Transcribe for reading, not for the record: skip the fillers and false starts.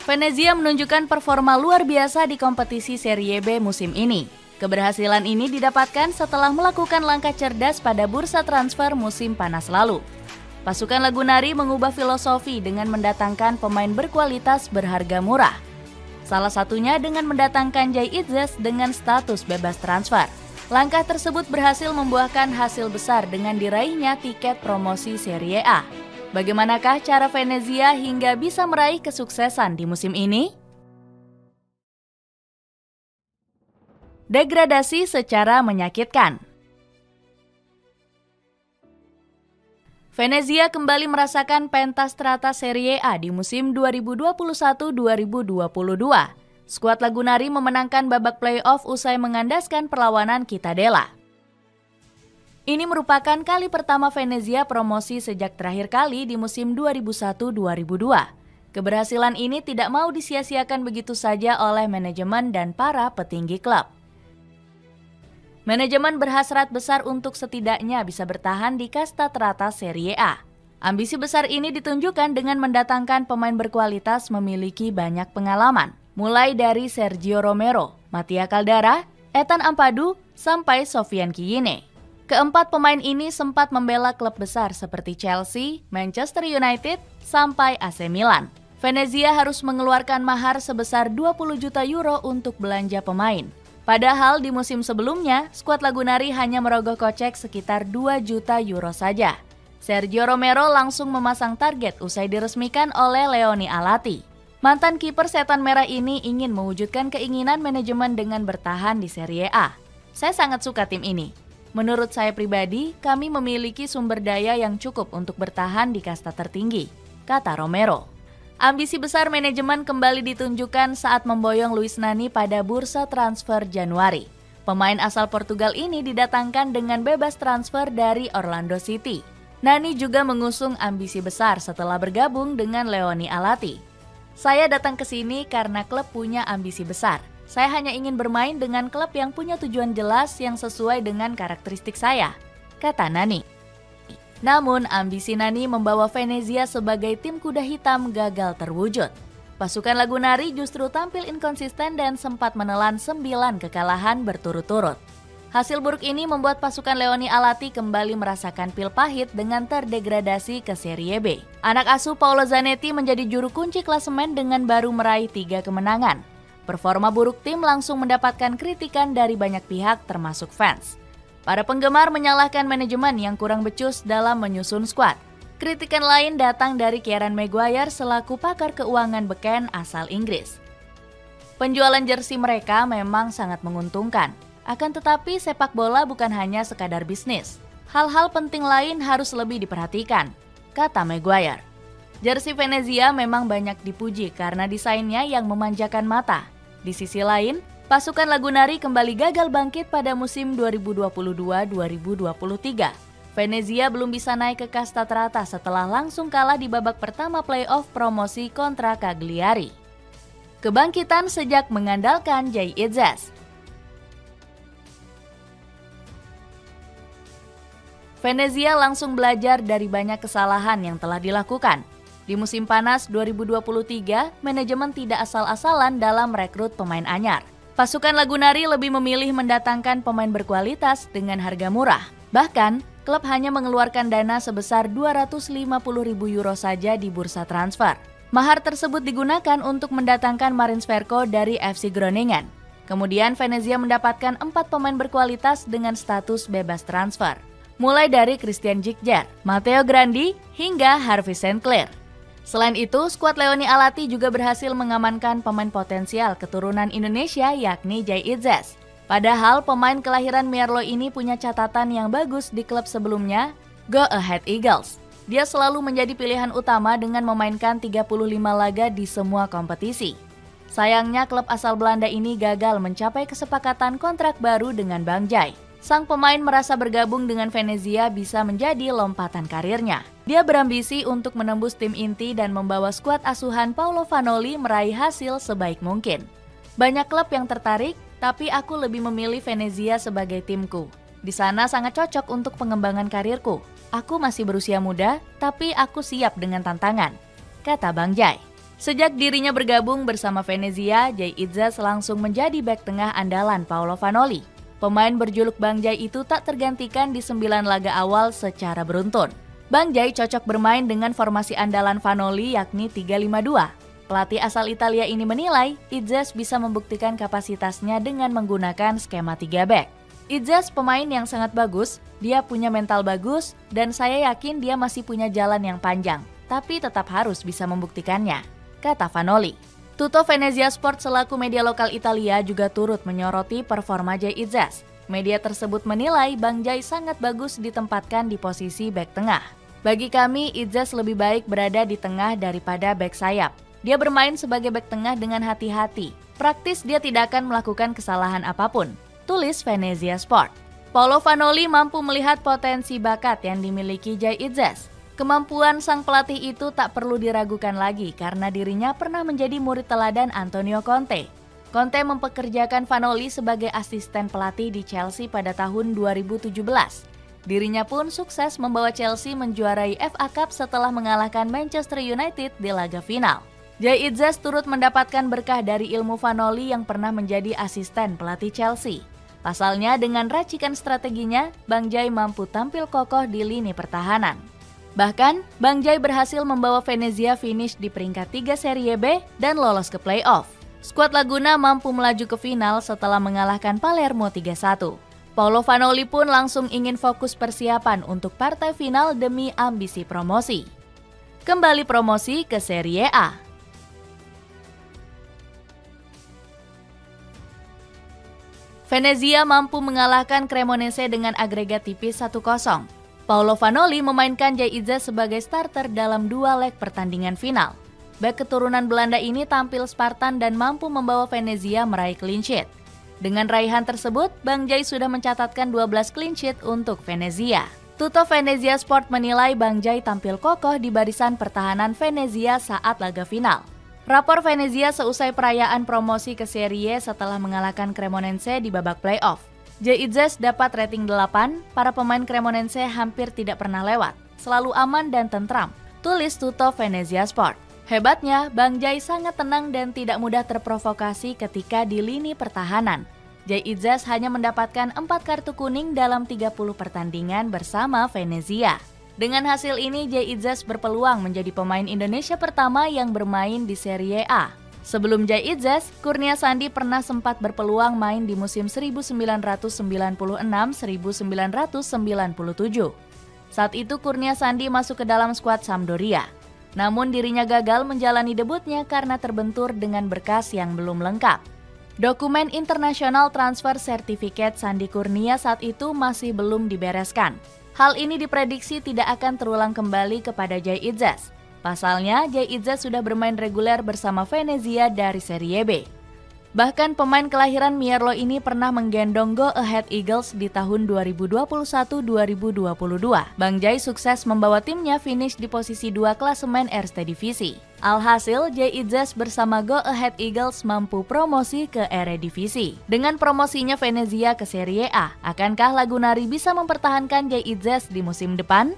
Venezia menunjukkan performa luar biasa di kompetisi Serie B musim ini. Keberhasilan ini didapatkan setelah melakukan langkah cerdas pada bursa transfer musim panas lalu. Pasukan Lagunari mengubah filosofi dengan mendatangkan pemain berkualitas berharga murah. Salah satunya dengan mendatangkan Jay Itzes dengan status bebas transfer. Langkah tersebut berhasil membuahkan hasil besar dengan diraihnya tiket promosi Serie A. Bagaimanakah cara Venezia hingga bisa meraih kesuksesan di musim ini? Degradasi secara menyakitkan. Venezia kembali merasakan pentas teratas Serie A di musim 2021-2022. Skuad Lagunari memenangkan babak play-off usai mengandaskan perlawanan Cittadella. Ini merupakan kali pertama Venezia promosi sejak terakhir kali di musim 2001-2002. Keberhasilan ini tidak mau disia-siakan begitu saja oleh manajemen dan para petinggi klub. Manajemen berhasrat besar untuk setidaknya bisa bertahan di kasta teratas Serie A. Ambisi besar ini ditunjukkan dengan mendatangkan pemain berkualitas memiliki banyak pengalaman, mulai dari Sergio Romero, Mattia Caldara, Ethan Ampadu, sampai Sofian Kiyine. Keempat pemain ini sempat membela klub besar seperti Chelsea, Manchester United, sampai AC Milan. Venezia harus mengeluarkan mahar sebesar 20 juta euro untuk belanja pemain. Padahal di musim sebelumnya, skuad Lagunari hanya merogoh kocek sekitar 2 juta euro saja. Sergio Romero langsung memasang target usai diresmikan oleh Leoni Alati. Mantan kiper setan merah ini ingin mewujudkan keinginan manajemen dengan bertahan di Serie A. Saya sangat suka tim ini. Menurut saya pribadi, kami memiliki sumber daya yang cukup untuk bertahan di kasta tertinggi, kata Romero. Ambisi besar manajemen kembali ditunjukkan saat memboyong Luis Nani pada bursa transfer Januari. Pemain asal Portugal ini didatangkan dengan bebas transfer dari Orlando City. Nani juga mengusung ambisi besar setelah bergabung dengan Leoni Alati. Saya datang ke sini karena klub punya ambisi besar. Saya hanya ingin bermain dengan klub yang punya tujuan jelas yang sesuai dengan karakteristik saya, kata Nani. Namun, ambisi Nani membawa Venezia sebagai tim kuda hitam gagal terwujud. Pasukan Lagunari justru tampil inkonsisten dan sempat menelan 9 kekalahan berturut-turut. Hasil buruk ini membuat pasukan Leoni Alati kembali merasakan pil pahit dengan terdegradasi ke Serie B. Anak asuh Paolo Zanetti menjadi juru kunci klasemen dengan baru meraih 3 kemenangan. Performa buruk tim langsung mendapatkan kritikan dari banyak pihak termasuk fans. Para penggemar menyalahkan manajemen yang kurang becus dalam menyusun skuad. Kritikan lain datang dari Kieran Maguire selaku pakar keuangan beken asal Inggris. Penjualan jersey mereka memang sangat menguntungkan. Akan tetapi sepak bola bukan hanya sekadar bisnis. Hal-hal penting lain harus lebih diperhatikan, kata Maguire. Jersey Venezia memang banyak dipuji karena desainnya yang memanjakan mata. Di sisi lain, pasukan Lagunari kembali gagal bangkit pada musim 2022-2023. Venezia belum bisa naik ke kasta teratas setelah langsung kalah di babak pertama play-off promosi kontra Cagliari. Kebangkitan sejak mengandalkan Jay Itzes. Venezia langsung belajar dari banyak kesalahan yang telah dilakukan. Di musim panas 2023, manajemen tidak asal-asalan dalam merekrut pemain anyar. Pasukan Lagunari lebih memilih mendatangkan pemain berkualitas dengan harga murah. Bahkan, klub hanya mengeluarkan dana sebesar 250.000 euro saja di bursa transfer. Mahar tersebut digunakan untuk mendatangkan Marins Verco dari FC Groningen. Kemudian Venezia mendapatkan 4 pemain berkualitas dengan status bebas transfer. Mulai dari Christian Gigjer, Matteo Grandi, hingga Harvey Sinclair. Selain itu, skuad Leoni Alati juga berhasil mengamankan pemain potensial keturunan Indonesia yakni Jay Itzes. Padahal pemain kelahiran Merlo ini punya catatan yang bagus di klub sebelumnya, Go Ahead Eagles. Dia selalu menjadi pilihan utama dengan memainkan 35 laga di semua kompetisi. Sayangnya klub asal Belanda ini gagal mencapai kesepakatan kontrak baru dengan Bang Jai. Sang pemain merasa bergabung dengan Venezia bisa menjadi lompatan karirnya. Dia berambisi untuk menembus tim inti dan membawa skuad asuhan Paulo Vanoli meraih hasil sebaik mungkin. Banyak klub yang tertarik, tapi aku lebih memilih Venezia sebagai timku. Di sana sangat cocok untuk pengembangan karirku. Aku masih berusia muda, tapi aku siap dengan tantangan, kata Bang Jai. Sejak dirinya bergabung bersama Venezia, Jay Itzes langsung menjadi bek tengah andalan Paolo Vanoli. Pemain berjuluk Bang Jay itu tak tergantikan di 9 laga awal secara beruntun. Bang Jay cocok bermain dengan formasi andalan Vanoli yakni 3-5-2. Pelatih asal Italia ini menilai Itzes bisa membuktikan kapasitasnya dengan menggunakan skema 3 bek. Itzes pemain yang sangat bagus, dia punya mental bagus, dan saya yakin dia masih punya jalan yang panjang, tapi tetap harus bisa membuktikannya, kata Vanoli. Tutto Venezia Sport selaku media lokal Italia juga turut menyoroti performa Jay Itzes. Media tersebut menilai Bang Jay sangat bagus ditempatkan di posisi bek tengah. Bagi kami, Itzes lebih baik berada di tengah daripada bek sayap. Dia bermain sebagai bek tengah dengan hati-hati. Praktis dia tidak akan melakukan kesalahan apapun, tulis Venezia Sport. Paolo Vanoli mampu melihat potensi bakat yang dimiliki Jay Itzes. Kemampuan sang pelatih itu tak perlu diragukan lagi karena dirinya pernah menjadi murid teladan Antonio Conte. Conte mempekerjakan Vanoli sebagai asisten pelatih di Chelsea pada tahun 2017. Dirinya pun sukses membawa Chelsea menjuarai FA Cup setelah mengalahkan Manchester United di laga final. Jay Itzes turut mendapatkan berkah dari ilmu Vanoli yang pernah menjadi asisten pelatih Chelsea. Pasalnya dengan racikan strateginya, Bang Jay mampu tampil kokoh di lini pertahanan. Bahkan, Bang Jay berhasil membawa Venezia finish di peringkat 3 Serie B dan lolos ke play-off. Skuad Laguna mampu melaju ke final setelah mengalahkan Palermo 3-1. Paolo Vanoli pun langsung ingin fokus persiapan untuk partai final demi ambisi promosi. Kembali promosi ke Serie A. Venezia mampu mengalahkan Cremonese dengan agregat tipis 1-0. Paolo Vanoli memainkan Jay Itzes sebagai starter dalam 2 leg pertandingan final. Bek keturunan Belanda ini tampil Spartan dan mampu membawa Venezia meraih clean sheet. Dengan raihan tersebut, Bang Jay sudah mencatatkan 12 clean sheet untuk Venezia. Tutto Venezia Sport menilai Bang Jay tampil kokoh di barisan pertahanan Venezia saat laga final. Rapor Venezia seusai perayaan promosi ke Serie setelah mengalahkan Cremonense di babak play-off. Jay Itzes dapat rating 8, para pemain Cremonense hampir tidak pernah lewat, selalu aman dan tentram, tulis Tutto Venezia Sport. Hebatnya, Bang Jay sangat tenang dan tidak mudah terprovokasi ketika di lini pertahanan. Jay Itzes hanya mendapatkan 4 kartu kuning dalam 30 pertandingan bersama Venezia. Dengan hasil ini, Jay Itzes berpeluang menjadi pemain Indonesia pertama yang bermain di Serie A. Sebelum Jay Itzes, Kurnia Sandi pernah sempat berpeluang main di musim 1996-1997. Saat itu Kurnia Sandi masuk ke dalam skuad Sampdoria. Namun dirinya gagal menjalani debutnya karena terbentur dengan berkas yang belum lengkap. Dokumen International Transfer Certificate Sandi Kurnia saat itu masih belum dibereskan. Hal ini diprediksi tidak akan terulang kembali kepada Jay Itzes. Pasalnya, Jay Itzes sudah bermain reguler bersama Venezia dari Serie B. Bahkan pemain kelahiran Mierlo ini pernah menggendong Go Ahead Eagles di tahun 2021-2022. Bang Jay sukses membawa timnya finish di posisi 2 klasemen Eredivisie. Alhasil, Jay Itzes bersama Go Ahead Eagles mampu promosi ke Eredivisie. Dengan promosinya Venezia ke Serie A, akankah Lagunari bisa mempertahankan Jay Itzes di musim depan?